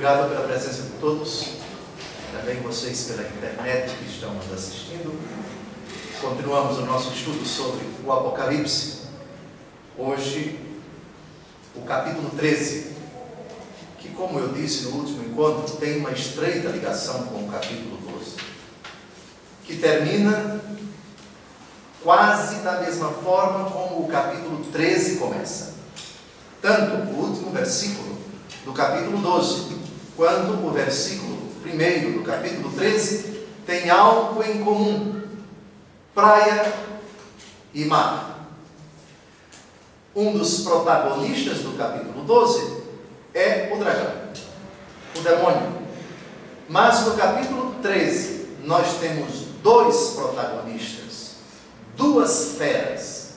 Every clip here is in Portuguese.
Obrigado pela presença de todos, também vocês pela internet que estão nos assistindo. Continuamos o nosso estudo sobre o Apocalipse. Hoje, o capítulo 13, que, como eu disse no último encontro, tem uma estreita ligação com o capítulo 12, que termina quase da mesma forma como o capítulo 13 começa. Tanto o último versículo do capítulo 12, quanto o versículo 1 do capítulo 13, tem algo em comum: praia e mar. Um dos protagonistas do capítulo 12 é o dragão, o demônio. Mas no capítulo 13, nós temos dois protagonistas, duas feras.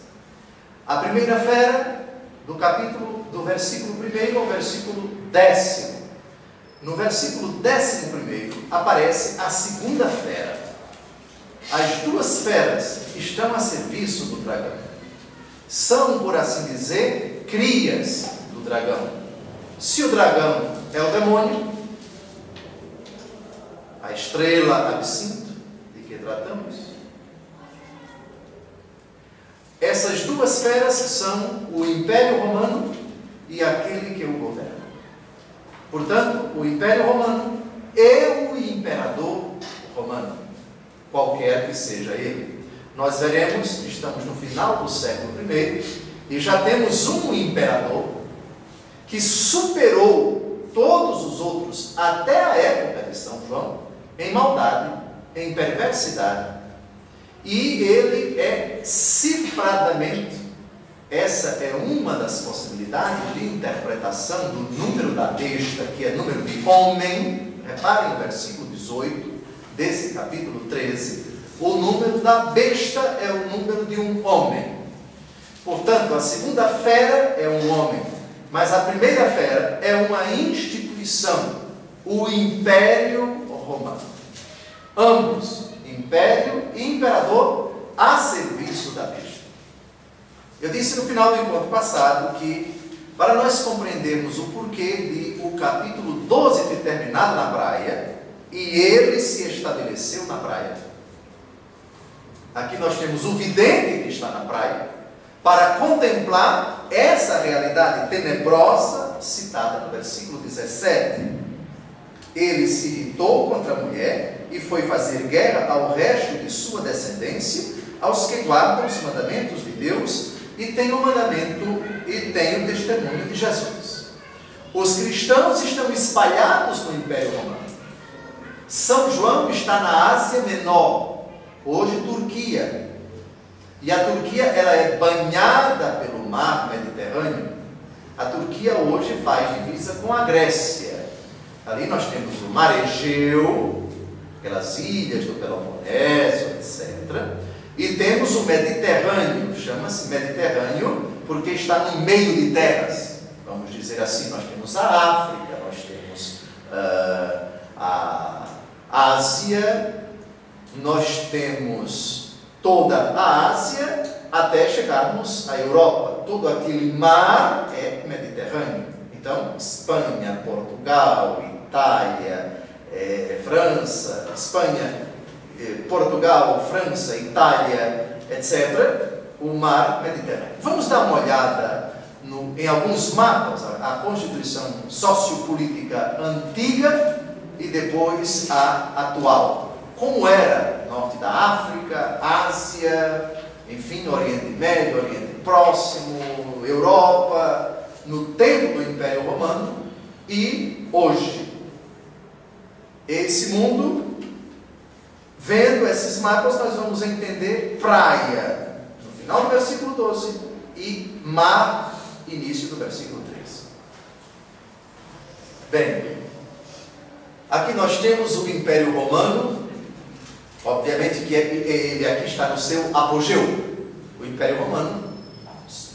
A primeira fera, do versículo 1 ao versículo 10. No versículo 11 aparece a segunda fera. As duas feras estão a serviço do dragão. São, por assim dizer, crias do dragão. Se o dragão é o demônio, a estrela absinto, de que tratamos, essas duas feras são o Império Romano e aquele que o governa. Portanto, o Império Romano e o Imperador Romano, qualquer que seja ele. Nós veremos, estamos no final do século I, e já temos um imperador que superou todos os outros, até a época de São João, em maldade, em perversidade. E ele é cifradamente, essa é uma das possibilidades de interpretação do número da besta, que é número de homem. Reparem no versículo 18 desse capítulo 13. O número da besta é o número de um homem. Portanto, a segunda fera é um homem, mas a primeira fera é uma instituição, o Império Romano. Ambos, império e imperador, a serviço da besta. Eu disse no final do encontro passado que, para nós compreendermos o porquê de o capítulo 12 ter terminado na praia, e ele se estabeleceu na praia, aqui nós temos o vidente que está na praia, para contemplar essa realidade tenebrosa citada no versículo 17. Ele se irritou contra a mulher e foi fazer guerra ao resto de sua descendência, aos que guardam os mandamentos de Deus e têm o mandamento e têm o testemunho de Jesus. Os cristãos estão espalhados no Império Romano. São João está na Ásia Menor, hoje Turquia. E a Turquia, ela é banhada pelo mar Mediterrâneo. A Turquia hoje faz divisa com a Grécia. Ali nós temos o mar Egeu, aquelas ilhas do Peloponeso, etc. E temos o Mediterrâneo, chama-se Mediterrâneo porque está no meio de terras. Vamos dizer assim, nós temos a África, nós temos a Ásia, nós temos toda a Ásia até chegarmos à Europa. Todo aquele mar é Mediterrâneo. Então, Espanha, Portugal, Itália, França, Espanha, Portugal, França, Itália, etc., o mar Mediterrâneo. Vamos dar uma olhada em alguns mapas, a Constituição Sociopolítica antiga e depois a atual. Como era norte da África, Ásia, enfim, Oriente Médio, Oriente Próximo, Europa, no tempo do Império Romano e hoje. Esse mundo, vendo esses mapas, nós vamos entender praia, no final do versículo 12, e mar, início do versículo 13. Bem, aqui nós temos o Império Romano, obviamente que ele aqui está no seu apogeu. O Império Romano,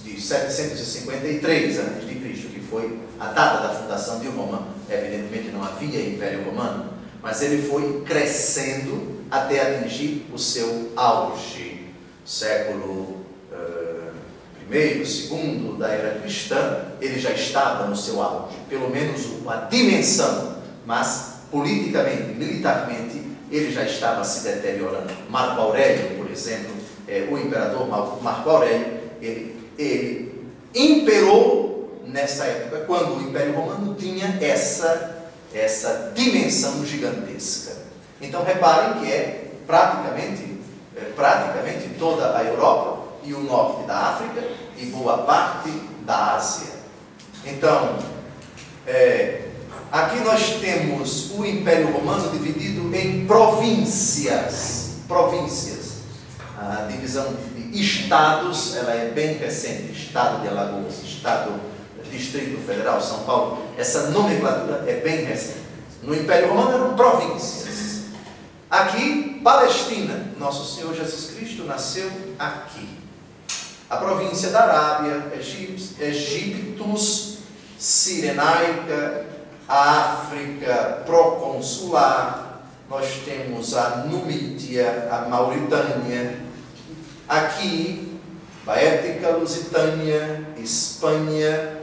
de 753 a.C., que foi a data da fundação de Roma. Evidentemente não havia Império Romano, mas ele foi crescendo até atingir o seu auge. Século I, II da era cristã, ele já estava no seu auge, pelo menos a dimensão mas politicamente, militarmente, ele já estava se deteriorando. Marco Aurélio, por exemplo, o imperador Marco Aurélio, ele imperou nessa época, quando o Império Romano tinha essa dimensão gigantesca. Então, reparem que é praticamente toda a Europa e o norte da África e boa parte da Ásia. Então, aqui nós temos o Império Romano dividido em províncias. A divisão de estados, ela é bem recente. Estado de Alagoas, Distrito Federal, São Paulo. Essa nomenclatura é bem recente. No Império Romano eram províncias. Aqui, Palestina. Nosso Senhor Jesus Cristo nasceu aqui. A província da Arábia, Egíptos, Cirenaica, a África proconsular, nós temos a Numídia, a Mauritânia, aqui, Baética, Lusitânia, Espanha,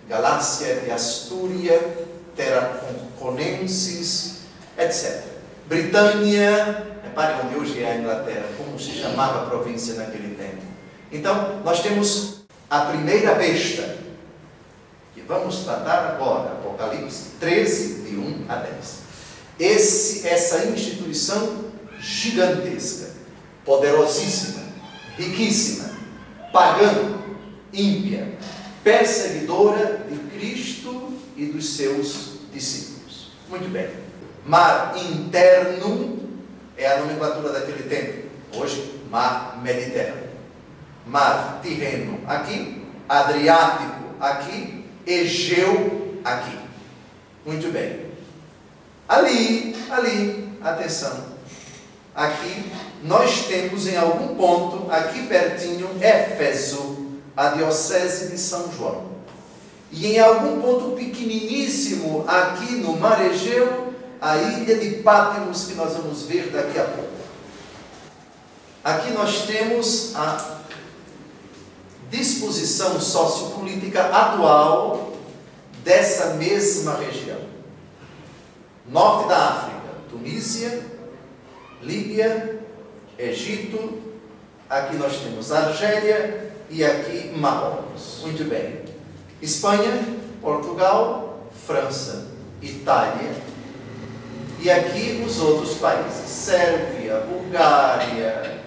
Galácia e Astúria, Tarraconenses, etc. Britânia, repare onde hoje é a Inglaterra, como se chamava a província naquele tempo. Então, nós temos a primeira besta, que vamos tratar agora, Apocalipse 13, de 1 a 10. Essa instituição gigantesca, poderosíssima, riquíssima, pagã, ímpia, perseguidora de Cristo e dos seus discípulos. Muito bem. Mar interno é a nomenclatura daquele tempo. Hoje, mar Mediterrâneo. Mar Tirreno aqui, Adriático aqui, Egeu aqui. Muito bem. Ali, atenção. Aqui nós temos em algum ponto, aqui pertinho, Éfeso, a diocese de São João. E em algum ponto pequeniníssimo, aqui no Mar Egeu, a ilha de Patmos, que nós vamos ver daqui a pouco. Aqui nós temos a disposição sociopolítica atual dessa mesma região. Norte da África, Tunísia, Líbia, Egito, aqui nós temos Argélia e aqui Marrocos. Muito bem. Espanha, Portugal, França, Itália e aqui os outros países, Sérvia, Bulgária,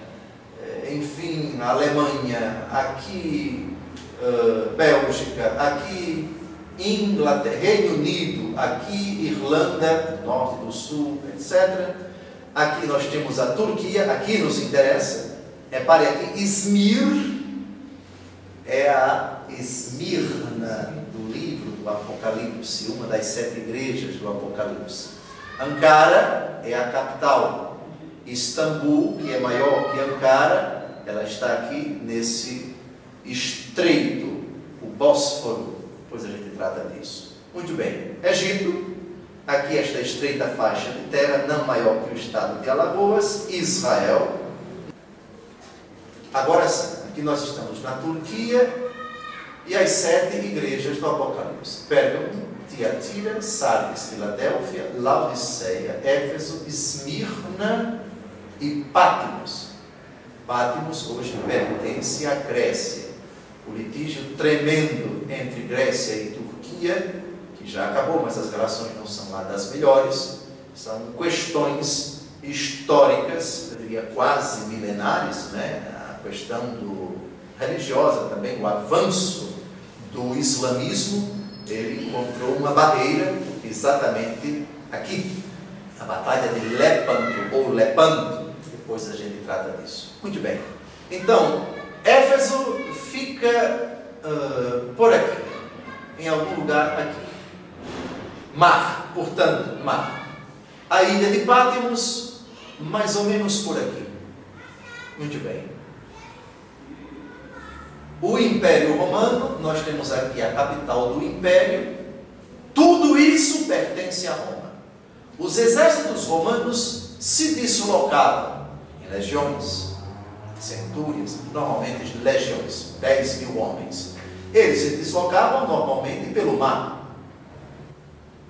enfim, Alemanha, aqui Bélgica, aqui Inglaterra, Reino Unido, aqui Irlanda, Norte do Sul, etc. Aqui nós temos a Turquia, aqui nos interessa. Repare aqui, Izmir é a Esmirna do livro do Apocalipse, uma das 7 igrejas do Apocalipse. Ankara é a capital. Istambul, que é maior que Ankara, ela está aqui nesse estreito, o Bósforo, depois a gente trata disso. Muito bem. Egito, aqui esta estreita faixa de terra, não maior que o estado de Alagoas. Israel. Agora sim, aqui nós estamos na Turquia e as 7 igrejas do Apocalipse: Pérgamo, Tiatira, Sardes, Filadélfia, Laodiceia, Éfeso, Esmirna e Patmos. Patmos hoje pertence à Grécia. O litígio tremendo entre Grécia e Turquia, que já acabou, mas as relações não são lá das melhores, são questões históricas, eu diria quase milenares, né? A questão religiosa também, o avanço do islamismo, ele encontrou uma barreira exatamente aqui, a Batalha de Lepanto, ou Lepanto, depois a gente trata disso. Muito bem. Então, Éfeso fica por aqui, em algum lugar aqui. Mar, portanto, mar. A ilha de Patmos, mais ou menos por aqui. Muito bem. O Império Romano, nós temos aqui a capital do Império. Tudo isso pertence a Roma. Os exércitos romanos se deslocavam em legiões, centúrias, normalmente legiões, 10.000 homens. Eles se deslocavam normalmente pelo mar.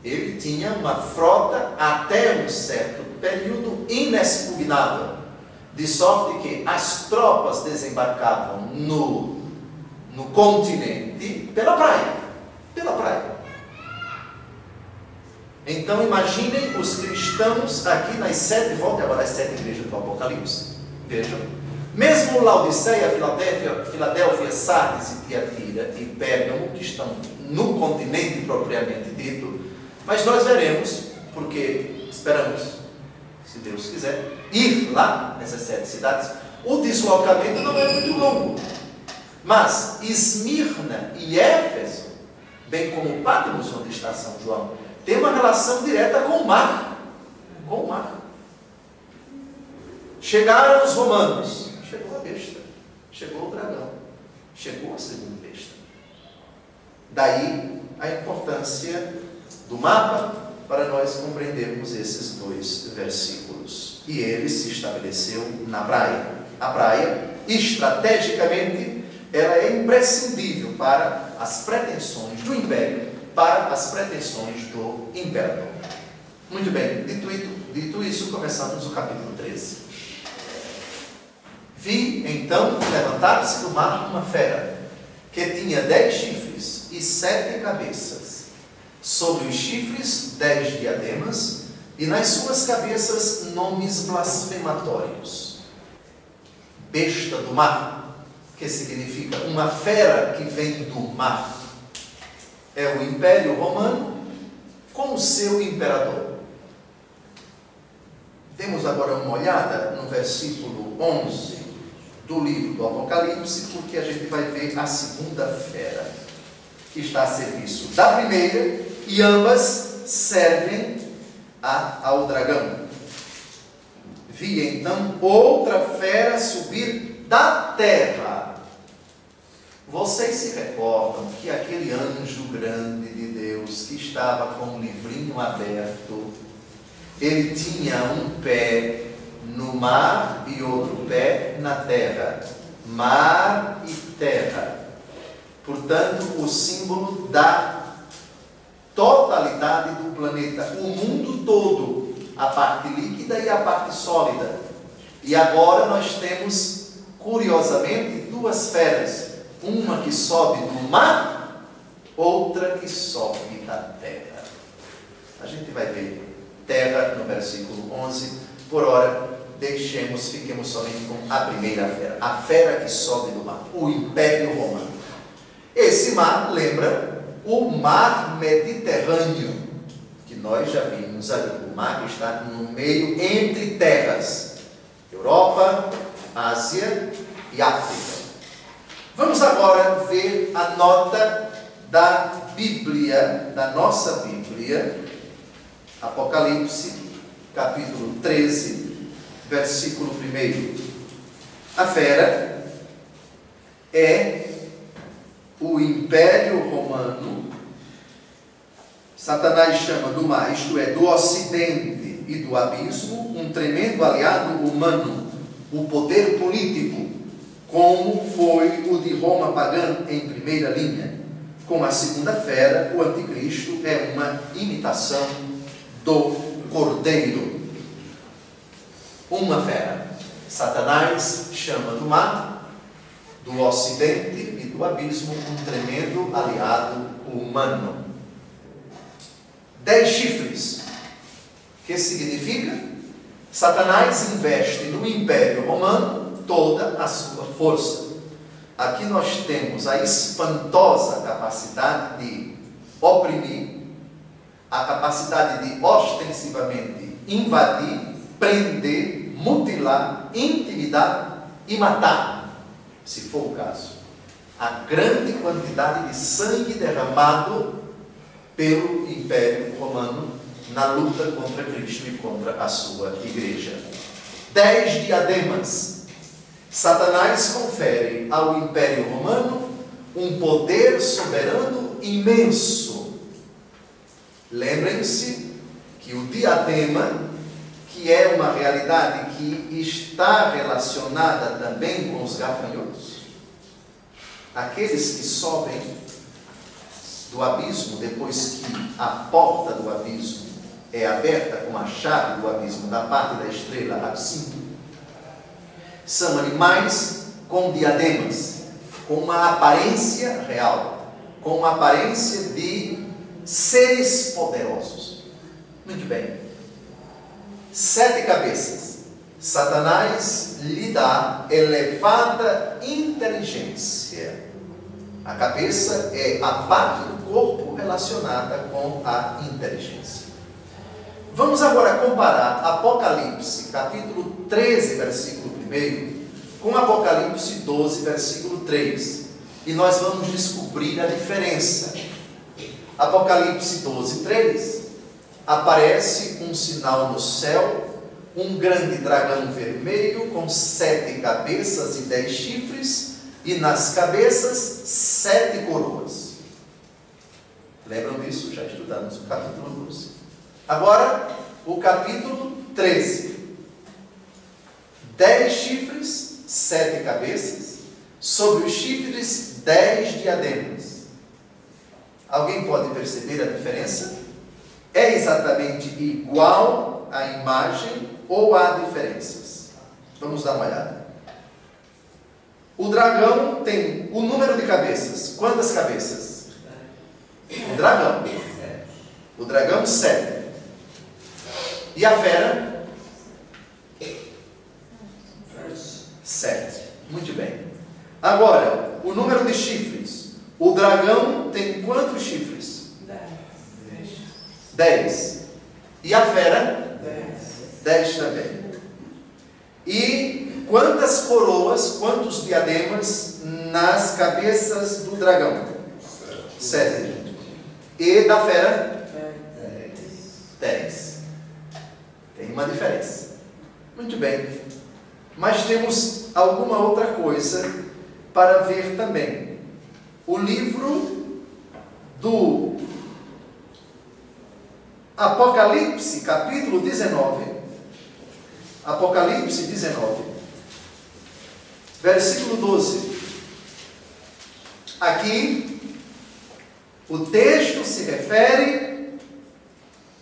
Ele tinha uma frota até um certo período inexpugnável, de sorte que as tropas desembarcavam no continente pela praia. Pela praia. Então imaginem os cristãos aqui nas 7, volte agora às 7 igrejas do Apocalipse. Vejam. Mesmo Laodiceia, Filadélfia, Sardes e Tiatira e Pérgamo, que estão no continente propriamente dito, mas nós veremos, porque esperamos, se Deus quiser, ir lá nessas 7 cidades. O deslocamento não é muito longo. Mas Esmirna e Éfeso, bem como Patmos, onde está São João, tem uma relação direta com o mar. Com o mar. Chegaram os romanos. Chegou a besta. Chegou o dragão. Chegou a segunda besta. Daí a importância do mapa para nós compreendermos esses 2 versículos. E ele se estabeleceu na praia. A praia, estrategicamente, ela é imprescindível para as pretensões do império, para as pretensões do imperador. Muito bem, dito isso, começamos o capítulo 13. Vi, então, levantar-se do mar uma fera, que tinha 10 chifres e 7 cabeças. Sobre os chifres, 10 diademas, e nas suas cabeças, nomes blasfematórios. Besta do mar, que significa uma fera que vem do mar. É o Império Romano com o seu imperador. Demos agora uma olhada no versículo 11 do livro do Apocalipse, porque a gente vai ver a segunda fera, que está a serviço da primeira, e ambas servem ao dragão. Vi então outra fera subir da terra. Vocês se recordam que aquele anjo grande de Deus que estava com o livrinho aberto, ele tinha um pé no mar e outro pé na terra. Mar e terra. Portanto, o símbolo da totalidade do planeta, o mundo todo, a parte líquida e a parte sólida. E agora nós temos, curiosamente, 2 feras. Uma que sobe do mar, outra que sobe da terra. A gente vai ver terra no versículo 11. Por ora, fiquemos somente com a primeira fera. A fera que sobe do mar, o Império Romano. Esse mar lembra o mar Mediterrâneo, que nós já vimos ali. O mar que está no meio entre terras. Europa, Ásia e África. Vamos agora ver a nota da Bíblia, da nossa Bíblia, Apocalipse, capítulo 13, versículo 1. A fera é o Império Romano. Satanás chama do mar, isto é, do ocidente e do abismo, um tremendo aliado humano, o poder político, como foi o de Roma pagã em primeira linha. Com a segunda fera, o anticristo é uma imitação do cordeiro. Uma fera. Satanás chama do mar, do ocidente e do abismo um tremendo aliado humano. 10 chifres. Que significa? Satanás investe no Império Romano toda a sua força. Aqui nós temos a espantosa capacidade de oprimir, a capacidade de ostensivamente invadir, prender, mutilar, intimidar e matar, se for o caso. A grande quantidade de sangue derramado pelo Império Romano na luta contra Cristo e contra a sua igreja. 10 diademas. Satanás confere ao Império Romano um poder soberano imenso. Lembrem-se que o diadema, que é uma realidade que está relacionada também com os gafanhotos, aqueles que sobem do abismo, depois que a porta do abismo é aberta com a chave do abismo da parte da estrela absinto, são animais com diademas, com uma aparência real, com uma aparência de seres poderosos. Muito bem. 7 cabeças. Satanás lhe dá elevada inteligência. A cabeça é a parte do corpo relacionada com a inteligência. Vamos agora comparar Apocalipse, capítulo 13, versículo 1, com Apocalipse 12, versículo 3. E nós vamos descobrir a diferença. Apocalipse 12, 3, aparece um sinal no céu, um grande dragão vermelho com 7 cabeças e 10 chifres, e nas cabeças 7 coroas. Lembram disso? Já estudamos o capítulo 12. Agora, o capítulo 13. 10 chifres, 7 cabeças, sobre os chifres 10 diademas. Alguém pode perceber a diferença? É exatamente igual a imagem ou há diferenças? Vamos dar uma olhada. O dragão tem o número de cabeças. Quantas cabeças? O dragão. O dragão 7. E a fera? 7. Muito bem. Agora, o número de chifres. O dragão tem quantos chifres? 10. E a fera? 10 também. E quantas coroas, quantos diademas nas cabeças do dragão? 7. E da fera? 10. Tem uma diferença. Muito bem. Mas temos alguma outra coisa para ver também. O livro do Apocalipse, capítulo 19, Apocalipse 19, versículo 12. Aqui, o texto se refere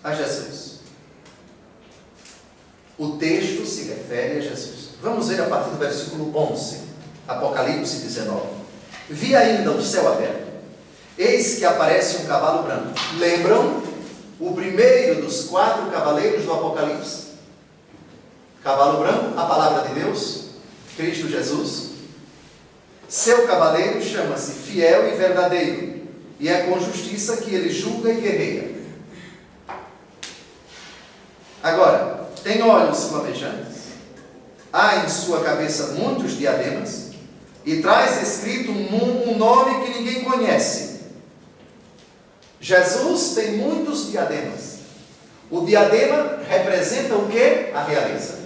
a Jesus. O texto se refere a Jesus. Vamos ver a partir do versículo 11, Apocalipse 19. Vi ainda o céu aberto. Eis que aparece um cavalo branco. Lembram? O primeiro dos 4 cavaleiros do Apocalipse. Cavalo branco, a palavra de Deus, Cristo Jesus. Seu cavaleiro chama-se Fiel e Verdadeiro, e é com justiça que ele julga e guerreia. Agora, tem olhos flamejantes, há em sua cabeça muitos diademas, e traz escrito um nome que ninguém conhece. Jesus tem muitos diademas. O diadema representa o quê? A realeza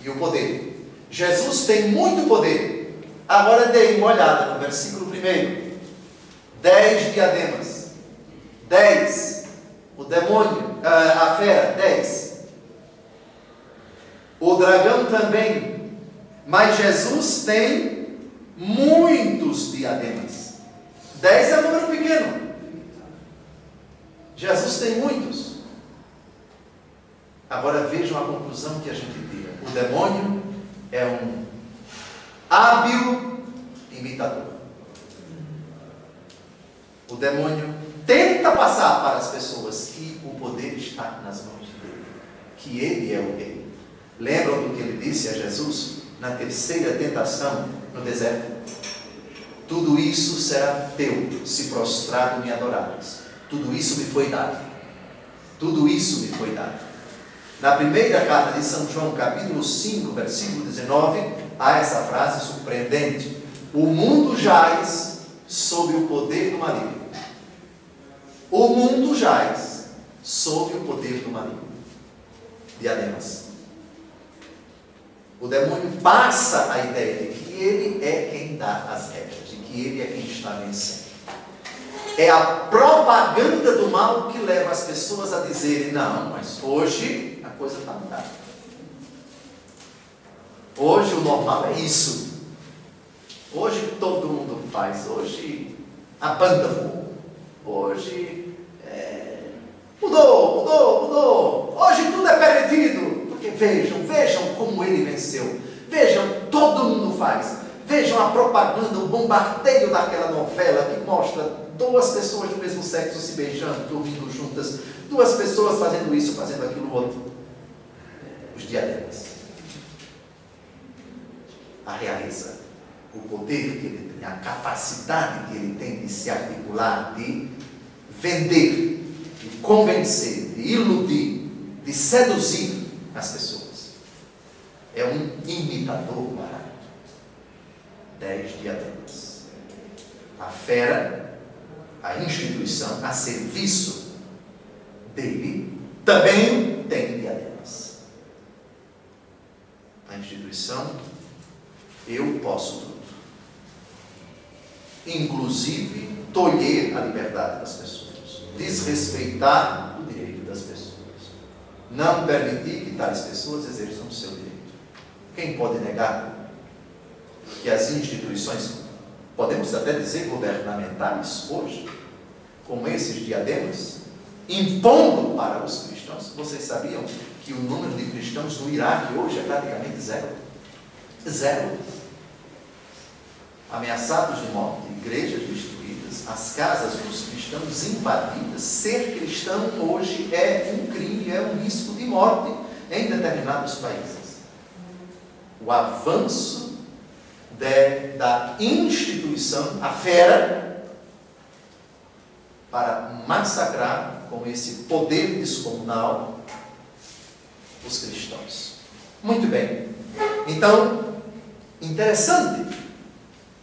e o poder. Jesus tem muito poder. Agora dê uma olhada no versículo 1. 10 diademas. 10. O demônio, a fera, 10. O dragão também. Mas Jesus tem muitos diademas. 10 é um número pequeno. Jesus tem muitos. Agora vejam a conclusão que a gente tira. O demônio é um hábil imitador. O demônio tenta passar para as pessoas que o poder está nas mãos dele, que ele é o rei. Lembram do que ele disse a Jesus na terceira tentação no deserto? Tudo isso será teu, se prostrado me adorares. Tudo isso me foi dado. Tudo isso me foi dado. Na primeira carta de São João, capítulo 5, versículo 19, há essa frase surpreendente. O mundo jaz sob o poder do maligno. O mundo jaz sob o poder do maligno. Diademas. O demônio passa a ideia de que ele é quem dá as regras, de que ele é quem está vencendo. É a propaganda do mal que leva as pessoas a dizerem: não, mas hoje a coisa está mudada. Hoje o normal é isso. Hoje todo mundo faz. Hoje a banda voa. Hoje mudou. Hoje tudo é permitido. Porque vejam como ele venceu. Vejam, todo mundo faz. Vejam a propaganda, o bombardeio daquela novela que mostra duas pessoas do mesmo sexo se beijando, dormindo juntas, duas pessoas fazendo isso, fazendo aquilo outro. Os diademas. A realeza, o poder que ele tem, a capacidade que ele tem de se articular, de vender, de convencer, de iludir, de seduzir as pessoas. É um imitador barato. 10 diademas. A fera, a instituição a serviço dele, também tem diademas. A instituição, eu posso tudo. Inclusive, tolher a liberdade das pessoas. Desrespeitar o direito das pessoas. Não permitir que tais pessoas exerçam o seu direito. Quem pode negar que as instituições, podemos até dizer governamentais hoje, como esses diademas, impondo para os cristãos? Vocês sabiam que o número de cristãos no Iraque hoje é praticamente zero? Zero. Ameaçados de morte, igrejas destruídas, as casas dos cristãos invadidas. Ser cristão hoje é um crime, é um risco de morte em determinados países. O avanço da instituição, a fera, para massacrar com esse poder descomunal os cristãos. Muito bem. Então, interessante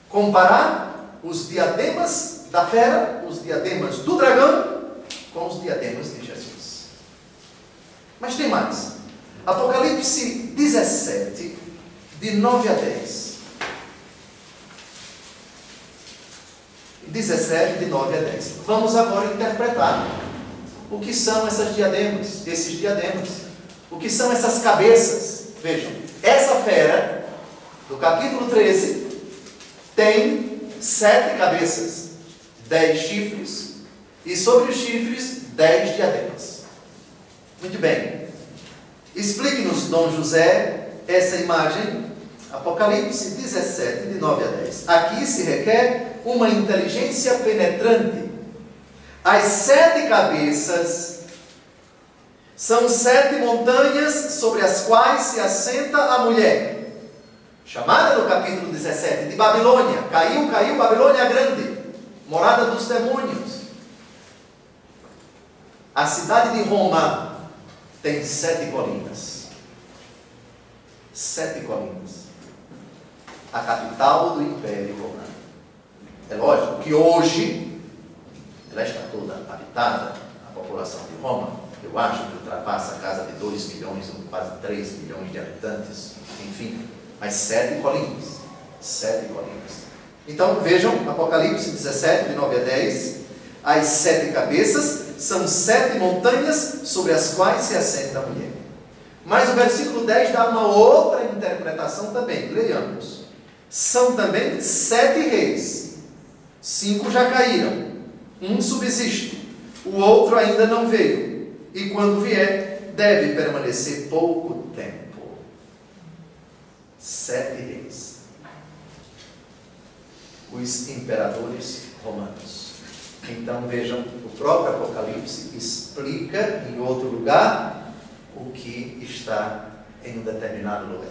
comparar os diademas da fera, os diademas do dragão, com os diademas de Jesus. Mas tem mais. Apocalipse 17, de 9 a 10. 17, de 9 a 10. Vamos agora interpretar o que são essas diademas, esses diademas. O que são essas cabeças. Vejam, essa fera, do capítulo 13, tem 7 cabeças, 10 chifres, e sobre os chifres, 10 diademas. Muito bem. Explique-nos, Dom José, essa imagem. Apocalipse 17, de 9 a 10. Aqui se requer uma inteligência penetrante. As 7 cabeças são 7 montanhas sobre as quais se assenta a mulher, chamada no capítulo 17 de Babilônia. Caiu, Babilônia Grande, morada dos demônios. A cidade de Roma tem 7 colinas. 7 colinas. A capital do Império Romano. É lógico que hoje ela está toda habitada, a população de Roma, eu acho que ultrapassa a casa de 2 milhões, ou quase 3 milhões de habitantes, enfim, mas 7 colinas. 7 colinas. Então vejam, Apocalipse 17, de 9 a 10, as 7 cabeças são 7 montanhas sobre as quais se assenta a mulher. Mas o versículo 10 dá uma outra interpretação também. Leiamos. São também 7 reis. 5 já caíram. 1 subsiste. O outro ainda não veio. E quando vier, deve permanecer pouco tempo. 7 reis. Os imperadores romanos. Então vejam, o próprio Apocalipse explica em outro lugar o que está em um determinado lugar.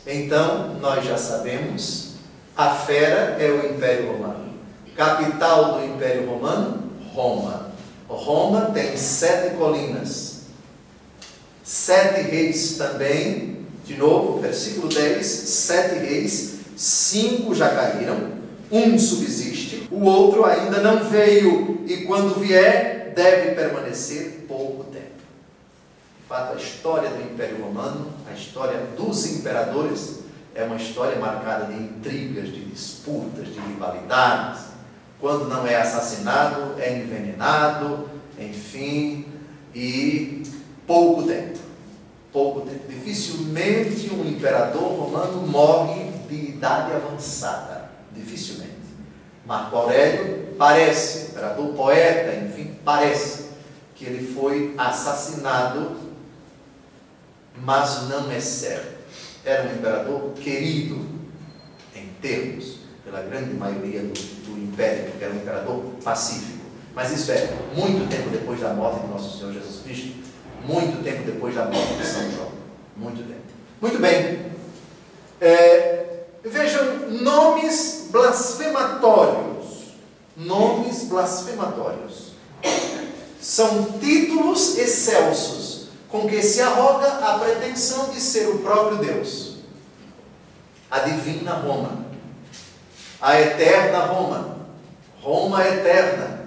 Então, nós já sabemos, a fera é o Império Romano. Capital do Império Romano, Roma. Roma tem 7 colinas. 7 reis também, de novo, versículo 10, 7 reis, 5 já caíram, 1 subsiste, o outro ainda não veio, e quando vier, deve permanecer pouco tempo. De fato, a história do Império Romano, a história dos imperadores, é uma história marcada de intrigas, de disputas, de rivalidades. Quando não é assassinado, é envenenado, enfim, e pouco tempo. Pouco tempo. Dificilmente um imperador romano morre de idade avançada. Dificilmente. Marco Aurélio parece, imperador, poeta, enfim, parece que ele foi assassinado, mas não é certo. Era um imperador querido, em termos, pela grande maioria do império, porque era um imperador pacífico. Mas isso é muito tempo depois da morte de Nosso Senhor Jesus Cristo, muito tempo depois da morte de São João. Muito tempo. Muito bem. Vejam, nomes blasfematórios. Nomes blasfematórios. São títulos excelsos com que se arroga a pretensão de ser o próprio Deus. A divina Roma. A eterna Roma. Roma eterna.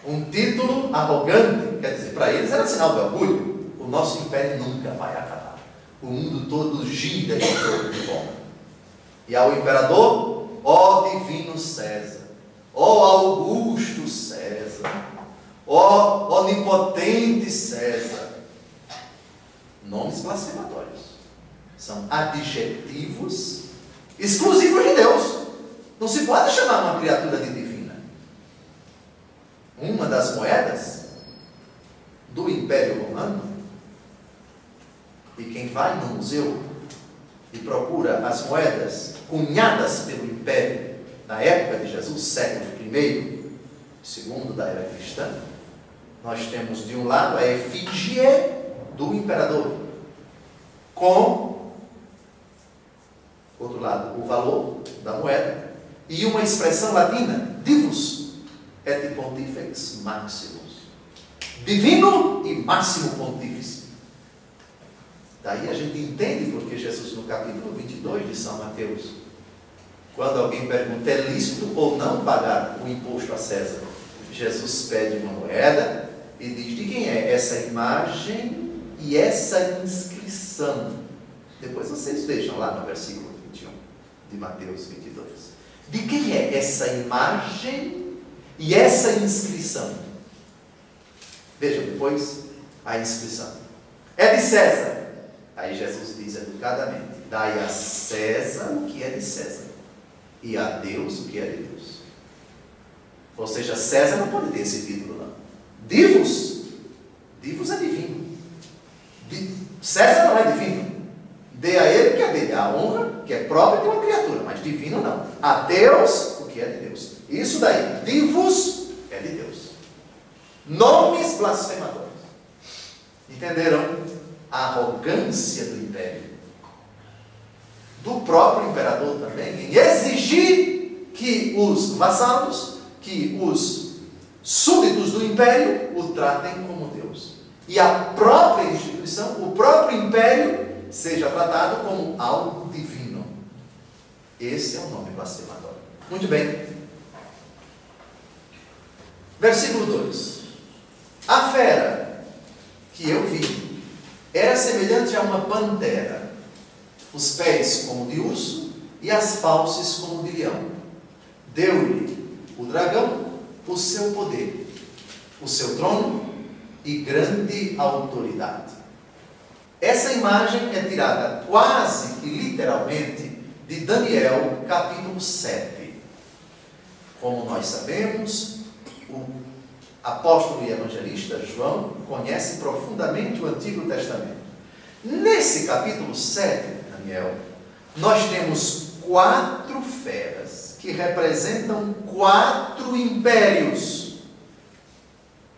Um título arrogante, quer dizer, para eles era sinal de orgulho. O nosso império nunca vai acabar. O mundo todo gira em torno de Roma. E ao imperador, ó divino César, ó Augusto César, ó onipotente César. Nomes blasfematórios. São adjetivos exclusivos de Deus. Não se pode chamar uma criatura de divina. Uma das moedas do Império Romano, e quem vai no museu e procura as moedas cunhadas pelo Império na época de Jesus, século I, segundo da era cristã, nós temos de um lado a efígie do imperador, com, outro lado, o valor da moeda, e uma expressão latina, divus et pontifex maximus. Divino e máximo pontífice. Daí a gente entende porque Jesus, no capítulo 22 de São Mateus, quando alguém pergunta, é lícito ou não pagar o imposto a César? Jesus pede uma moeda e diz, de quem é essa imagem e essa inscrição? Depois vocês vejam lá no versículo 21 de Mateus 22. De quem é essa imagem e essa inscrição? Vejam depois a inscrição. É de César. Aí Jesus diz educadamente, dai a César o que é de César, e a Deus o que é de Deus. Ou seja, César não pode ter esse título, não. Divus é divino. César não é divino. Dê a ele o que é dele, a honra que é própria de uma criatura, mas divino não. A Deus o que é de Deus. Isso daí, divus é de Deus. Nomes blasfematórios. Entenderam? A arrogância do império, do próprio imperador também, em exigir que os vassalos, que os súditos do império o tratem como Deus. E a própria instituição, o próprio império, seja tratado como algo divino. Esse é o nome blasfematório. Muito bem. Versículo 2. A fera que eu vi era semelhante a uma pantera, os pés como de urso e as fauces como de leão. Deu-lhe o dragão o seu poder, o seu trono e grande autoridade. Essa imagem é tirada quase que literalmente de Daniel, capítulo 7. Como nós sabemos, o apóstolo e evangelista João conhece profundamente o Antigo Testamento. Nesse capítulo 7, Daniel, nós temos 4 feras que representam 4 impérios.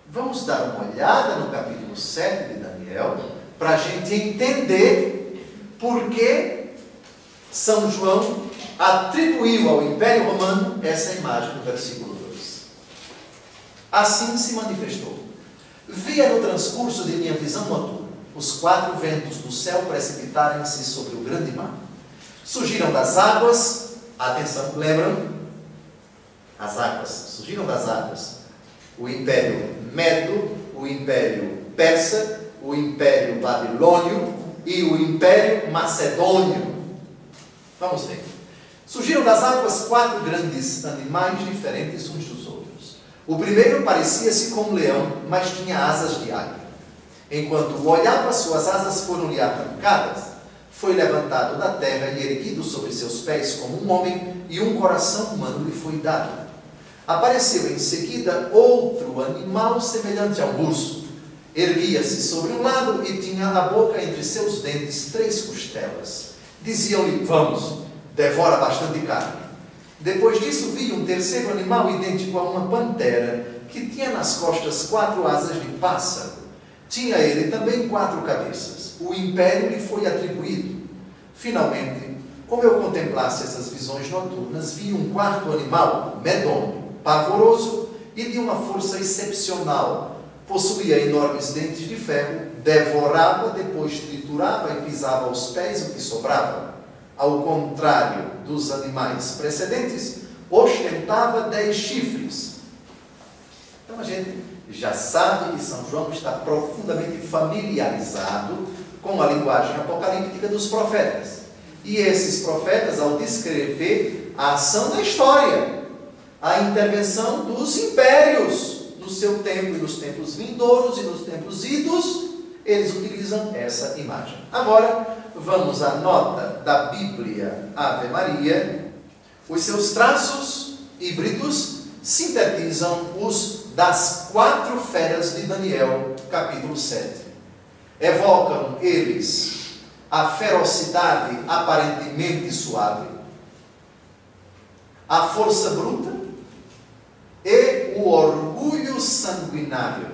Vamos dar uma olhada no capítulo 7 de Daniel para a gente entender por que São João atribuiu ao Império Romano essa imagem no versículo 2. Assim se manifestou. Via no transcurso de minha visão noturna os 4 ventos do céu precipitarem-se sobre o grande mar. Surgiram das águas, atenção, lembram? As águas, surgiram das águas o Império Medo, o Império Persa, o Império Babilônio e o Império Macedônio. Vamos ver. Surgiram das águas 4 grandes animais diferentes uns dos outros. O primeiro parecia-se com um leão, mas tinha asas de águia. Enquanto o olhava, suas asas foram-lhe arrancadas, foi levantado da terra e erguido sobre seus pés como um homem, e um coração humano lhe foi dado. Apareceu em seguida outro animal semelhante a um urso. Erguia-se sobre um lado e tinha a boca entre seus dentes 3 costelas. Diziam-lhe: vamos, devora bastante carne. Depois disso vi um terceiro animal idêntico a uma pantera, que tinha nas costas 4 asas de pássaro. Tinha ele também 4 cabeças. O império lhe foi atribuído. Finalmente, como eu contemplasse essas visões noturnas, vi um quarto animal, medonho, pavoroso e de uma força excepcional. Possuía enormes dentes de ferro, devorava, depois triturava e pisava aos pés o que sobrava. Ao contrário dos animais precedentes, ostentava 10 chifres. Então a gente já sabe que São João está profundamente familiarizado com a linguagem apocalíptica dos profetas. E esses profetas, ao descrever a ação da história, a intervenção dos impérios no seu tempo e nos tempos vindouros e nos tempos idos, eles utilizam essa imagem. Agora, vamos à nota da Bíblia Ave Maria. Os seus traços híbridos sintetizam os das 4 feras de Daniel, capítulo 7. Evocam eles a ferocidade aparentemente suave, a força bruta e o orgulho sanguinário.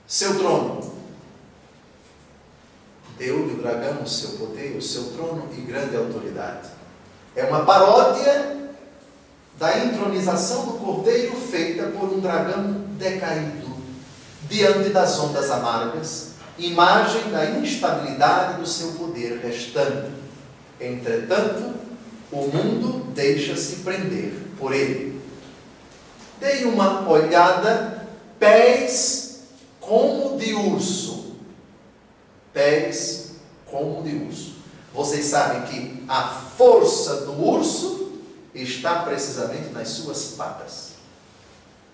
Seu trono. Deu-lhe o dragão o seu poder, o seu trono e grande autoridade. É uma paródia da entronização do cordeiro feita por um dragão decaído diante das ondas amargas, imagem da instabilidade do seu poder restante. Entretanto, o mundo deixa-se prender por ele. Dei uma olhada, pés como de urso. Pés como de urso. Vocês sabem que a força do urso está precisamente nas suas patas.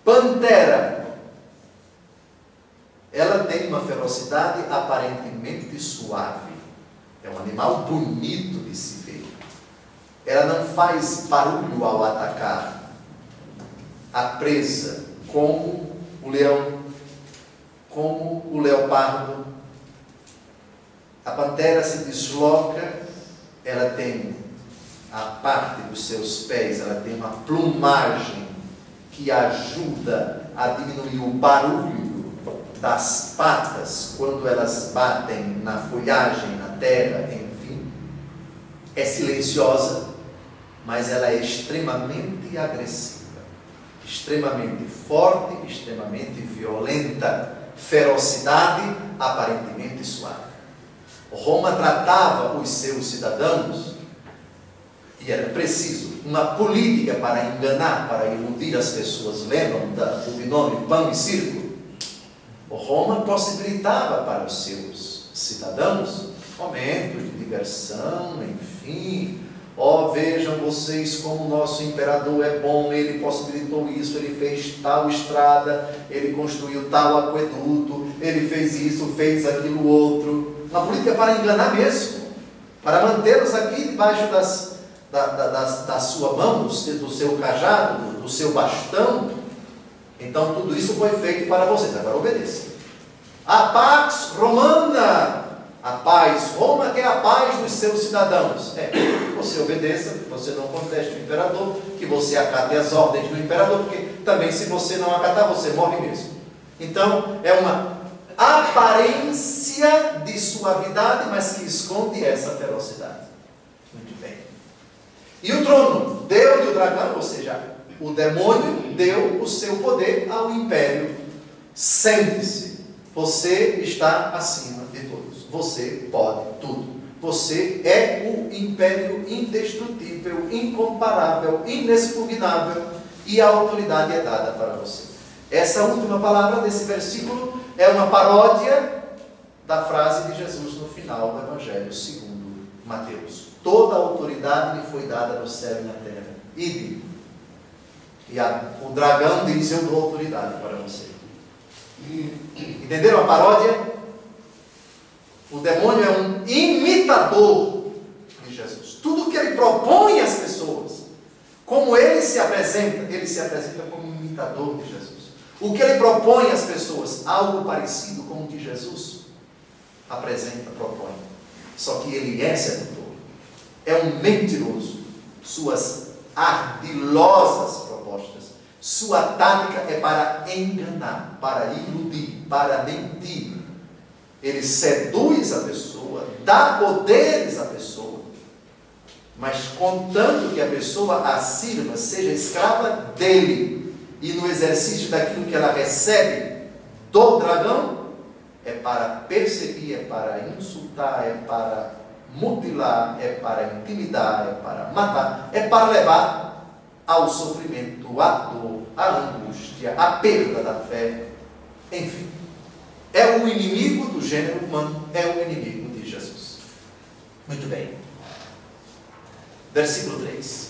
Pantera. Ela tem uma ferocidade aparentemente suave. É um animal bonito de se ver. Ela não faz barulho ao atacar a presa, como o leão, como o leopardo. A pantera se desloca, ela tem a parte dos seus pés, ela tem uma plumagem que ajuda a diminuir o barulho das patas quando elas batem na folhagem, na terra, enfim. É silenciosa, mas ela é extremamente agressiva, extremamente forte, extremamente violenta, ferocidade aparentemente suave. Roma tratava os seus cidadãos, e era preciso uma política para enganar, para iludir as pessoas. Lembram do binômio pão e circo? Roma possibilitava para os seus cidadãos momentos de diversão, enfim. Vejam vocês como o nosso imperador é bom, ele possibilitou isso, ele fez tal estrada, ele construiu tal aqueduto, ele fez isso, fez aquilo outro. Uma política para enganar mesmo, para mantê-los aqui debaixo da sua mão, do seu cajado, do seu bastão. Então tudo isso foi feito para vocês. Agora obedeça. A Pax Romana, a paz Roma, que é a paz dos seus cidadãos. Que você obedeça, que você não conteste o imperador, que você acate as ordens do imperador, porque também se você não acatar, você morre mesmo. Então é uma aparência de suavidade, mas que esconde essa ferocidade. Muito bem. E o trono deu-lhe o dragão, ou seja, o demônio deu o seu poder ao império. Sente-se, você está acima de todos, você pode tudo. Você é o império indestrutível, incomparável, inexpugnável, e a autoridade é dada para você. Essa última palavra desse versículo é uma paródia da frase de Jesus no final do Evangelho segundo Mateus. Toda a autoridade lhe foi dada no céu e na terra. Ide. E o dragão diz: eu dou autoridade para você. Entenderam a paródia? O demônio é um imitador de Jesus. Tudo que ele propõe às pessoas, como ele se apresenta como um imitador de Jesus. O que ele propõe às pessoas, algo parecido com o que Jesus propõe. Só que ele é sedutor. É um mentiroso. Suas ardilosas propostas, sua tática é para enganar, para iludir, para mentir. Ele seduz a pessoa, dá poderes à pessoa, mas contanto que a pessoa a sirva, seja escrava dele, e no exercício daquilo que ela recebe do dragão, é para perseguir, é para insultar, é para mutilar, é para intimidar, é para matar, é para levar ao sofrimento, à dor, à angústia, à perda da fé, enfim. É o inimigo do gênero humano, é o inimigo de Jesus. Muito bem. Versículo 3.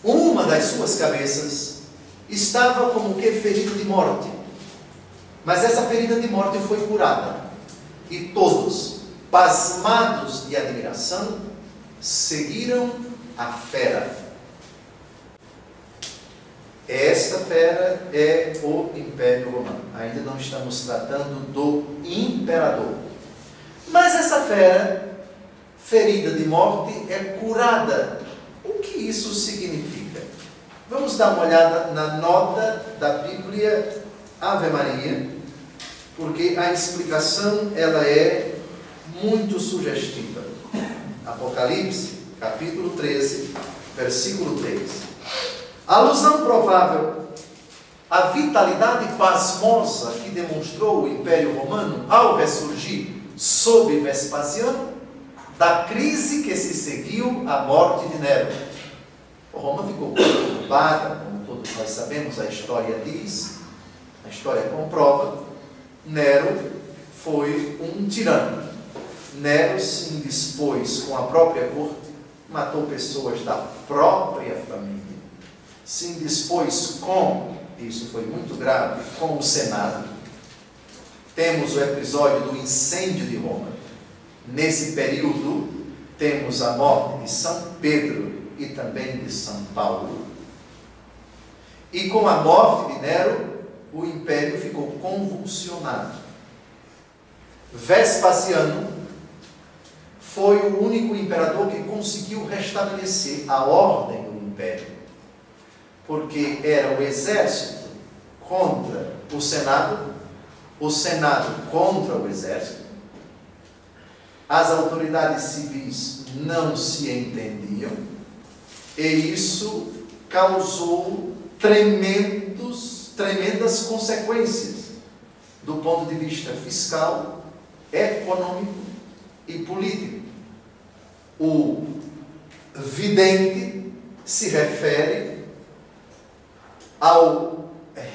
Uma das suas cabeças estava como que ferida de morte, mas essa ferida de morte foi curada, e todos, pasmados de admiração, seguiram a fera. Esta fera é o Império Romano. Ainda não estamos tratando do imperador. Mas essa fera, ferida de morte, é curada. O que isso significa? Vamos dar uma olhada na nota da Bíblia Ave Maria, porque a explicação ela é muito sugestiva. Apocalipse, capítulo 13, versículo 3. Alusão provável à vitalidade pasmosa que demonstrou o Império Romano ao ressurgir sob Vespasiano, da crise que se seguiu à morte de Nero. Roma ficou preocupada, como todos nós sabemos, a história diz, a história comprova. Nero foi um tirano. Nero se indispôs com a própria corte, matou pessoas da própria família, se indispôs com, isso foi muito grave, com o Senado. Temos o episódio do incêndio de Roma. Nesse período, temos a morte de São Pedro e também de São Paulo. E com a morte de Nero, o império ficou convulsionado. Vespasiano foi o único imperador que conseguiu restabelecer a ordem do império, porque era o exército contra o Senado contra o exército, as autoridades civis não se entendiam, e isso causou tremendas consequências do ponto de vista fiscal, econômico e político. O vidente se refere ao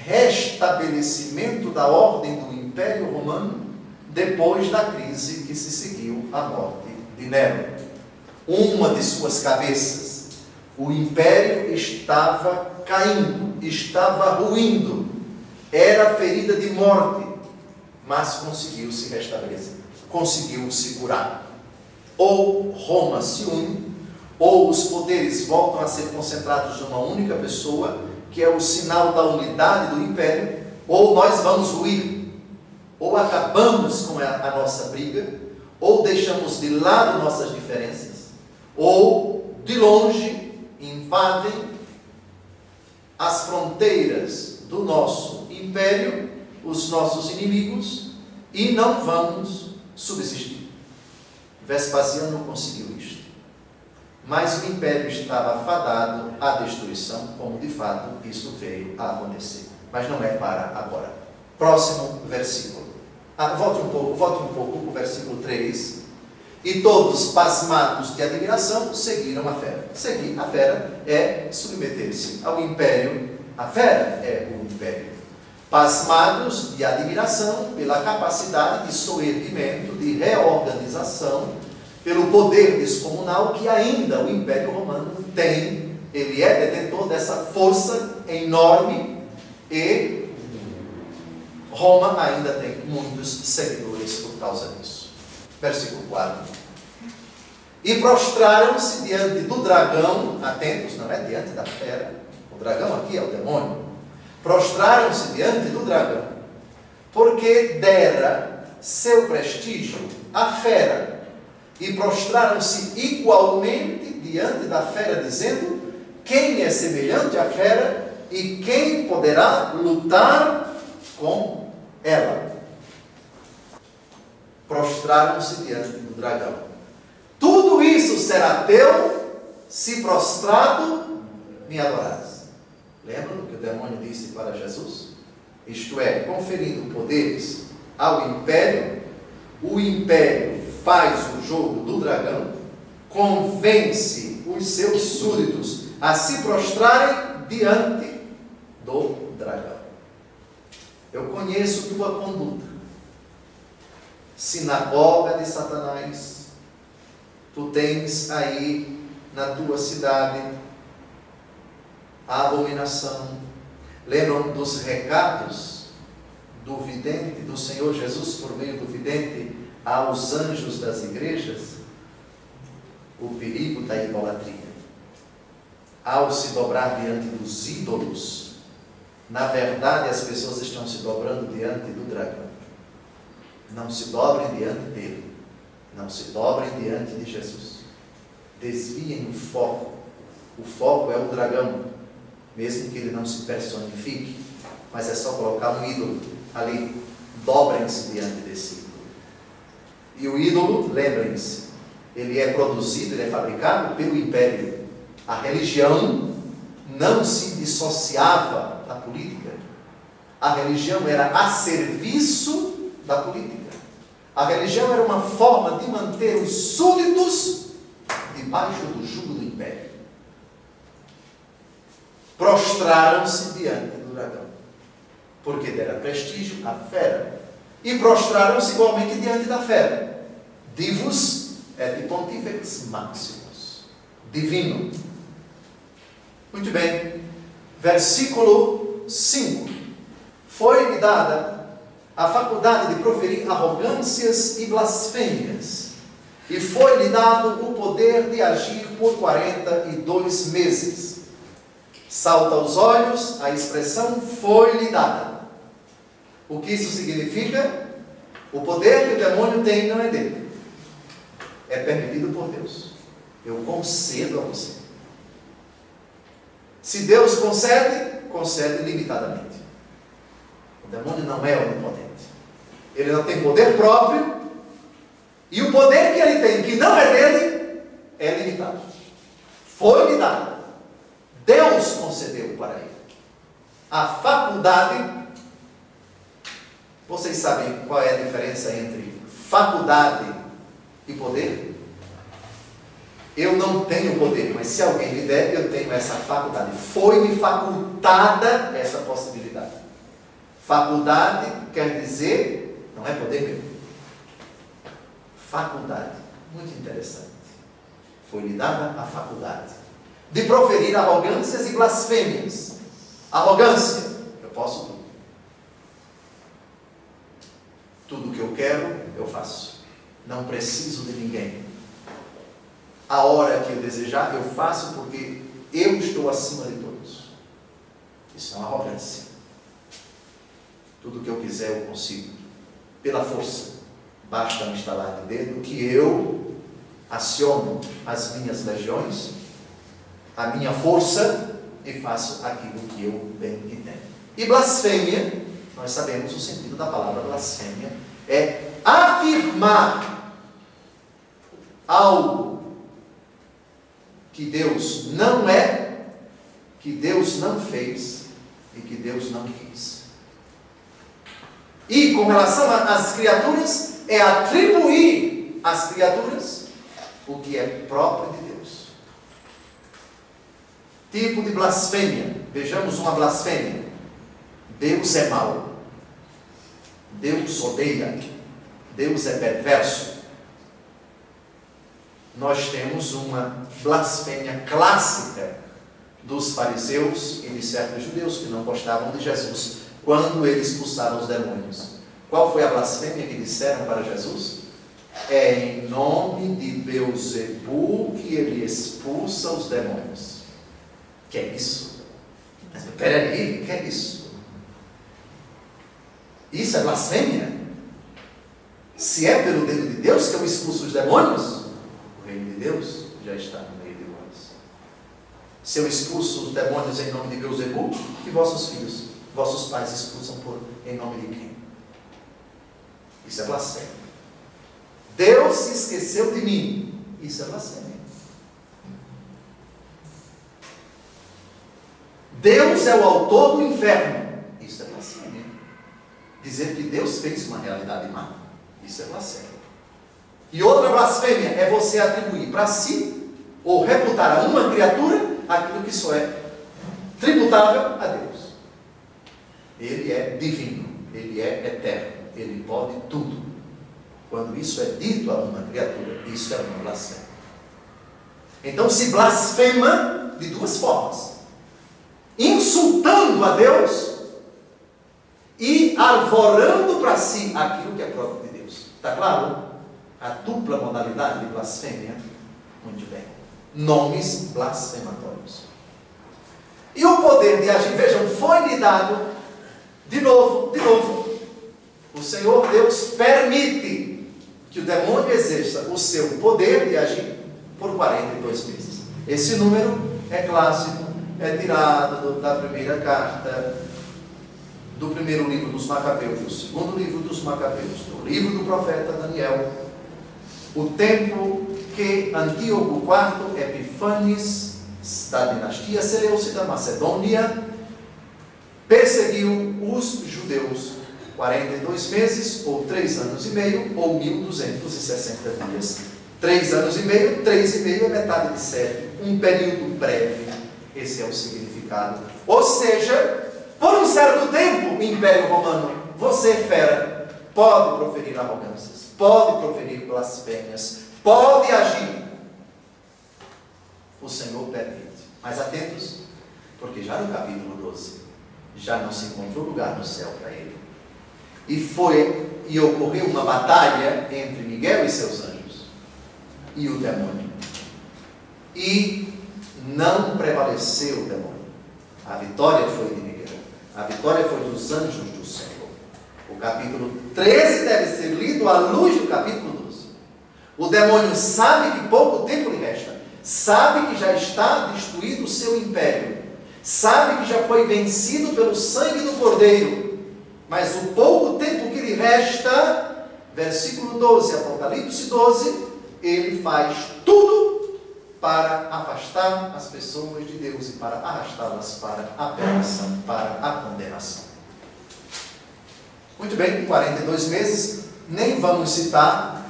restabelecimento da ordem do Império Romano depois da crise que se seguiu à morte de Nero. Uma de suas cabeças, o império estava caindo, estava ruindo, era ferida de morte, mas conseguiu se restabelecer, conseguiu se curar. Ou Roma se une, ou os poderes voltam a ser concentrados numa única pessoa, que é o sinal da unidade do império, ou nós vamos ruir, ou acabamos com a nossa briga, ou deixamos de lado nossas diferenças, ou de longe invadem as fronteiras do nosso império, os nossos inimigos, e não vamos subsistir. Vespasiano conseguiu isto. Mas o império estava fadado à destruição, como de fato isso veio a acontecer. Mas não é para agora. Próximo versículo. Volte um pouco o versículo 3. E todos, pasmados de admiração, seguiram a fera. Seguir a fera é submeter-se ao império. A fera é o império. Pasmados de admiração pela capacidade de soerguimento, de reorganização, pelo poder descomunal que ainda o Império Romano tem. Ele é detentor dessa força enorme e Roma ainda tem muitos seguidores por causa disso. Versículo 4. E prostraram-se diante do dragão, atentos, não é diante da fera, o dragão aqui é o demônio. Prostraram-se diante do dragão, porque dera seu prestígio à fera, e prostraram-se igualmente diante da fera, dizendo: quem é semelhante à fera e quem poderá lutar com ela? Prostraram-se diante do dragão. Tudo isso será teu, se prostrado me adorares. Lembra do que o demônio disse para Jesus? Isto é, conferindo poderes ao império, o império faz o jogo do dragão, convence os seus súditos a se prostrarem diante do dragão. Eu conheço tua conduta, sinagoga de Satanás. Tu tens aí na tua cidade a abominação. Lembram dos recados do vidente, do Senhor Jesus por meio do vidente aos anjos das igrejas? O perigo da idolatria. Ao se dobrar diante dos ídolos, na verdade as pessoas estão se dobrando diante do dragão. Não se dobrem diante dele. Não se dobrem diante de Jesus. Desviem o foco. O foco é o dragão, mesmo que ele não se personifique, mas é só colocar um ídolo ali. Dobrem-se diante desse ídolo. E o ídolo, lembrem-se, ele é produzido, ele é fabricado pelo império. A religião não se dissociava da política. A religião era a serviço da política. A religião era uma forma de manter os súditos debaixo do jugo do império. Prostraram-se diante do dragão, porque dera prestígio à fera, e prostraram-se igualmente diante da fera. Divus et pontifex maximus. Divino. Muito bem. Versículo 5. Foi-lhe dada a faculdade de proferir arrogâncias e blasfêmias, e foi-lhe dado o poder de agir por 42 meses. Salta aos olhos a expressão foi-lhe dada. O que isso significa? O poder que o demônio tem não é dele. É permitido por Deus. Eu concedo a você. Se Deus concede, concede limitadamente. O demônio não é onipotente. Ele não tem poder próprio. E o poder que ele tem, que não é dele, é limitado. Foi-lhe dado. Deus concedeu para ele a faculdade. Vocês sabem qual é a diferença entre faculdade e poder? Eu não tenho poder, mas se alguém me der, eu tenho essa faculdade. Foi-me facultada essa possibilidade. Faculdade quer dizer, não é poder meu. Faculdade, muito interessante. Foi-lhe dada a faculdade de proferir arrogâncias e blasfêmias. Arrogância, eu posso tudo. Tudo que eu quero, eu faço. Não preciso de ninguém. A hora que eu desejar, eu faço porque eu estou acima de todos. Isso é uma arrogância. Tudo que eu quiser, eu consigo. Pela força. Basta me estalar de dedo que eu aciono as minhas legiões, a minha força, e faço aquilo que eu bem entendo. E blasfêmia, nós sabemos o sentido da palavra blasfêmia, é afirmar algo que Deus não é, que Deus não fez e que Deus não quis. E com relação às criaturas, é atribuir às criaturas o que é próprio de Deus. Tipo de blasfêmia. Vejamos uma blasfêmia. Deus é mau. Deus odeia. Deus é perverso. Nós temos uma blasfêmia clássica dos fariseus e de certos judeus que não gostavam de Jesus quando ele expulsava os demônios. Qual foi a blasfêmia que disseram para Jesus? É em nome de Beelzebu que ele expulsa os demônios. Que é isso? Mas peraí, que é isso? Isso é blasfêmia? Se é pelo dedo de Deus que eu expulso os demônios, o reino de Deus já está no meio de vós. Se eu expulso os demônios em nome de Beelzebu, e vossos filhos, vossos pais expulsam em nome de quem? Isso é blasfêmia. Deus se esqueceu de mim. Isso é blasfêmia. Deus é o autor do inferno. Isso é blasfêmia. Dizer que Deus fez uma realidade má. Isso é blasfêmia. E outra blasfêmia é você atribuir para si, ou reputar a uma criatura, aquilo que só é tributável a Deus. Ele é divino. Ele é eterno. Ele pode tudo. Quando isso é dito a uma criatura, isso é uma blasfêmia. Então se blasfema de duas formas: insultando a Deus e arvorando para si aquilo que é próprio de Deus. Está claro? A dupla modalidade de blasfêmia. Muito bem. Nomes blasfematórios. E o poder de agir, vejam, foi-lhe dado de novo. O Senhor Deus permite que o demônio exerça o seu poder de agir por 42 meses. Esse número é clássico, é tirado da primeira carta, do primeiro livro dos Macabeus, do segundo livro dos Macabeus, do livro do profeta Daniel. O tempo que Antíoco IV Epifanes, da dinastia Seleucida Macedônia, perseguiu os judeus. 42 meses, ou 3 anos e meio, ou 1260 dias. 3 anos e meio, 3 e meio é metade de 7. Um período breve. Esse é o significado. Ou seja, por um certo tempo, o Império Romano, você, fera, pode proferir arrogâncias, pode proferir blasfêmias, pode agir. O Senhor permite. Mas atentos, porque já no capítulo 12, já não se encontrou lugar no céu para ele. E ocorreu uma batalha entre Miguel e seus anjos e o demônio. E não prevaleceu o demônio. A vitória foi de Miguel. A vitória foi dos anjos do Senhor. O capítulo 13 deve ser lido à luz do capítulo 12. O demônio sabe que pouco tempo lhe resta. Sabe que já está destruído o seu império. Sabe que já foi vencido pelo sangue do Cordeiro. Mas o pouco tempo que lhe resta, versículo 12, Apocalipse 12, ele faz tudo para afastar as pessoas de Deus e para arrastá-las para a perdição, para a condenação. Muito bem, 42 meses, nem vamos citar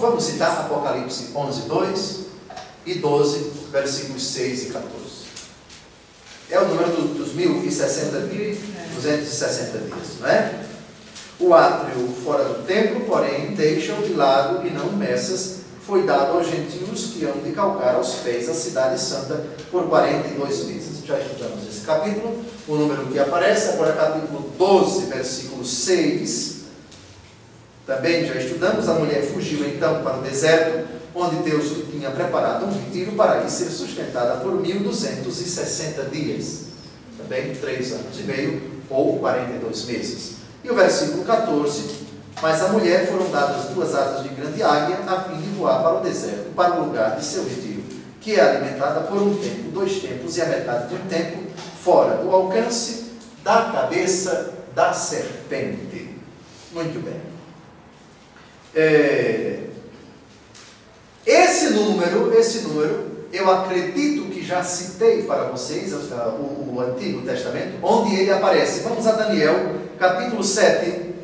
vamos citar Apocalipse 11, 2 e 12, versículos 6 e 14. É o número dos 1060 dias, 260 dias, não é? O átrio fora do templo, porém, deixa-o de lado e não meças, foi dado aos gentios que hão de calcar aos pés a cidade santa por 42 meses. Já estudamos esse capítulo, o número que aparece, agora capítulo 12, versículo 6. Também já estudamos, a mulher fugiu então para o deserto, onde Deus lhe tinha preparado um retiro para lhe ser sustentada por 1260 dias. Também 3 anos e meio, ou 42 meses. E o versículo 14, mas à mulher foram dadas 2 asas de grande águia, a fim de voar para o deserto, para o lugar de seu retiro, que é alimentada por um tempo, 2 tempos e a metade de um tempo, fora do alcance da cabeça da serpente. Muito bem. Esse número, eu acredito que já citei para vocês o Antigo Testamento, onde ele aparece. Vamos a Daniel, capítulo 7.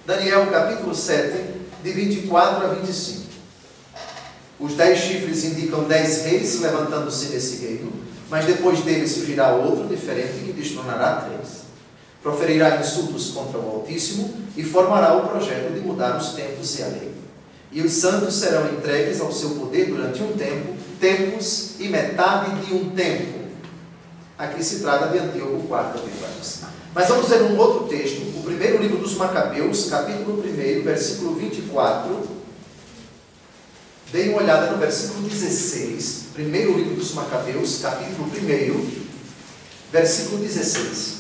Daniel, capítulo 7, de 24 a 25. Os 10 chifres indicam 10 reis levantando-se desse reino, mas depois dele surgirá outro diferente que destronará 3. Proferirá insultos contra o Altíssimo e formará o projeto de mudar os tempos e a lei. E os santos serão entregues ao seu poder durante um tempo, tempos e metade de um tempo. Aqui se trata de Antíoco IV Epifanes. Mas vamos ver um outro texto, o primeiro livro dos Macabeus, capítulo 1, versículo 24 Deem uma olhada no versículo 16, primeiro livro dos Macabeus, capítulo 1, versículo 16.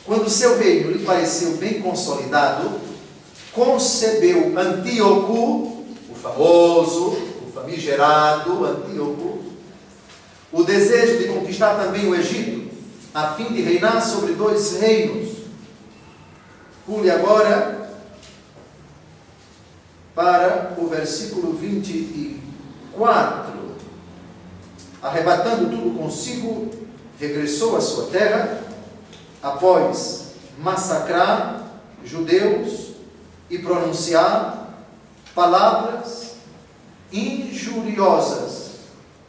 Quando seu reino lhe pareceu bem consolidado, concebeu Antíoco, o famoso, o famigerado Antíoco, o desejo de conquistar também o Egito, a fim de reinar sobre 2 reinos. Pule agora para o versículo 24. Arrebatando tudo consigo, regressou à sua terra, após massacrar judeus e pronunciar palavras injuriosas.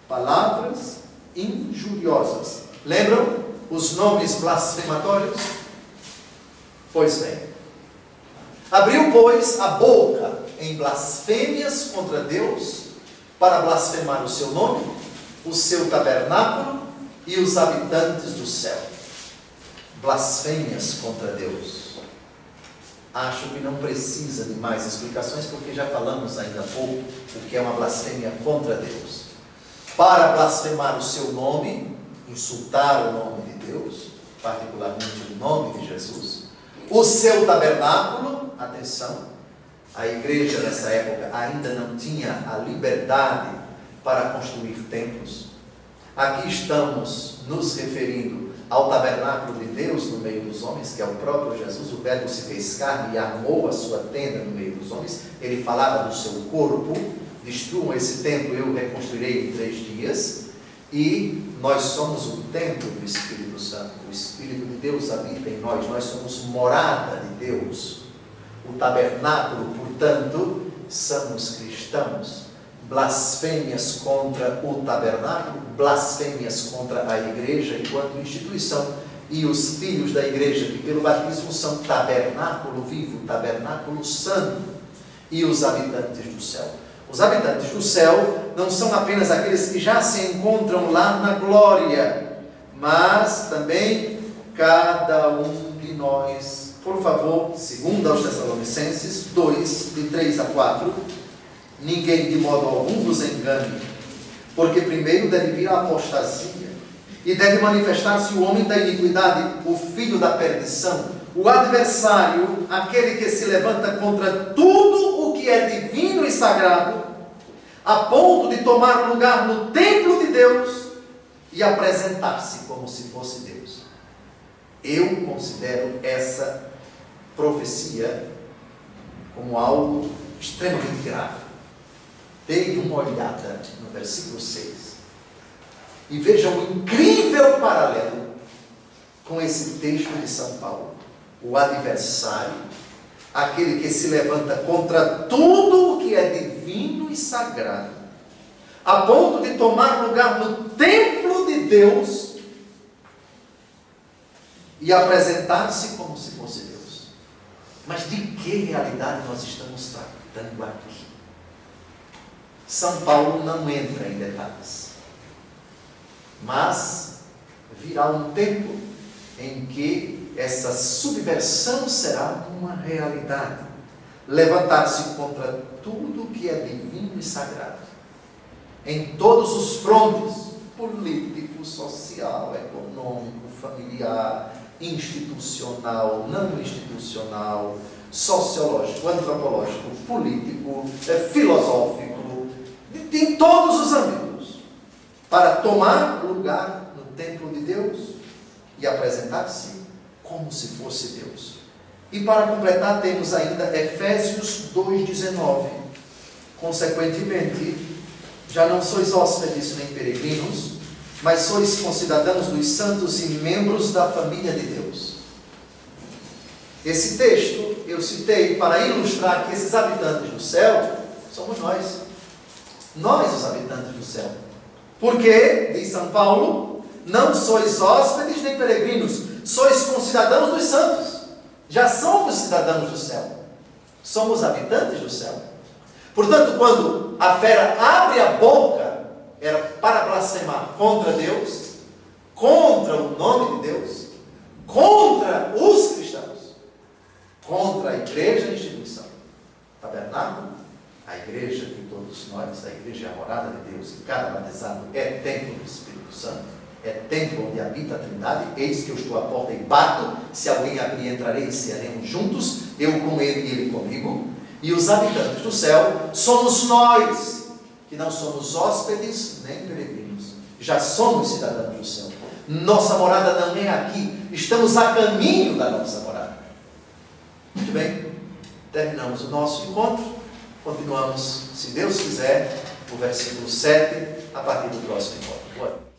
Palavras injuriosas. Lembram os nomes blasfematórios? Pois bem. Abriu, pois, a boca em blasfêmias contra Deus, para blasfemar o seu nome, o seu tabernáculo e os habitantes do céu. Blasfêmias contra Deus. Acho que não precisa de mais explicações, porque já falamos ainda há pouco o que é uma blasfêmia contra Deus. Para blasfemar o seu nome, insultar o nome de Deus, particularmente o nome de Jesus, o seu tabernáculo, atenção, a igreja nessa época ainda não tinha a liberdade para construir templos. Aqui estamos nos referindo ao tabernáculo de Deus no meio dos homens, que é o próprio Jesus. O Verbo se fez carne e armou a sua tenda no meio dos homens. Ele falava do seu corpo: destruam esse templo, eu o reconstruirei em 3 dias. E nós somos o templo do Espírito Santo. O Espírito de Deus habita em nós. Nós somos morada de Deus. O tabernáculo, portanto, somos cristãos. Blasfêmias contra o tabernáculo, blasfêmias contra a igreja enquanto instituição, e os filhos da igreja, que pelo batismo são tabernáculo vivo, tabernáculo santo, e os habitantes do céu. Os habitantes do céu não são apenas aqueles que já se encontram lá na glória, mas também cada um de nós. Por favor, segundo aos Tessalonicenses 2, de 3 a 4, ninguém de modo algum vos engane, porque primeiro deve vir a apostasia, e deve manifestar-se o homem da iniquidade, o filho da perdição, o adversário, aquele que se levanta contra tudo o que é divino e sagrado, a ponto de tomar lugar no templo de Deus e apresentar-se como se fosse Deus. Eu considero essa profecia como algo extremamente grave. Deem uma olhada no versículo 6 e vejam o incrível paralelo com esse texto de São Paulo. O adversário, aquele que se levanta contra tudo o que é divino e sagrado, a ponto de tomar lugar no templo de Deus e apresentar-se como se fosse Deus. Mas de que realidade nós estamos tratando aqui? São Paulo não entra em detalhes, mas virá um tempo em que essa subversão será uma realidade. Levantar-se contra tudo que é divino e sagrado, em todos os frontes: político, social, econômico, familiar, institucional, não institucional, sociológico, antropológico, político, filosófico, em todos os âmbitos, para tomar lugar no templo de Deus e apresentar-se como se fosse Deus. E para completar, temos ainda Efésios 2,19. Consequentemente, já não sois hóspedes nem peregrinos, mas sois concidadãos dos santos e membros da família de Deus. Esse texto eu citei para ilustrar que esses habitantes do céu somos nós. Nós, os habitantes do céu. Porque, diz São Paulo, não sois hóspedes nem peregrinos, sois concidadãos dos santos. Já somos cidadãos do céu. Somos habitantes do céu. Portanto, quando a fera abre a boca, era para blasfemar contra Deus, contra o nome de Deus, contra os cristãos, contra a igreja e a instituição, tabernáculo A igreja de todos nós, a igreja é a morada de Deus, e cada batizado é templo do Espírito Santo, é templo onde habita a Trindade. Eis que eu estou à porta e bato, se alguém abrir, entrarei e cearemos juntos, eu com ele e ele comigo. E os habitantes do céu somos nós, que não somos hóspedes nem peregrinos, já somos cidadãos do céu. Nossa morada não é aqui, estamos a caminho da nossa morada. Muito bem, terminamos o nosso encontro, continuamos, se Deus quiser, o versículo 7, a partir do próximo encontro. Boa.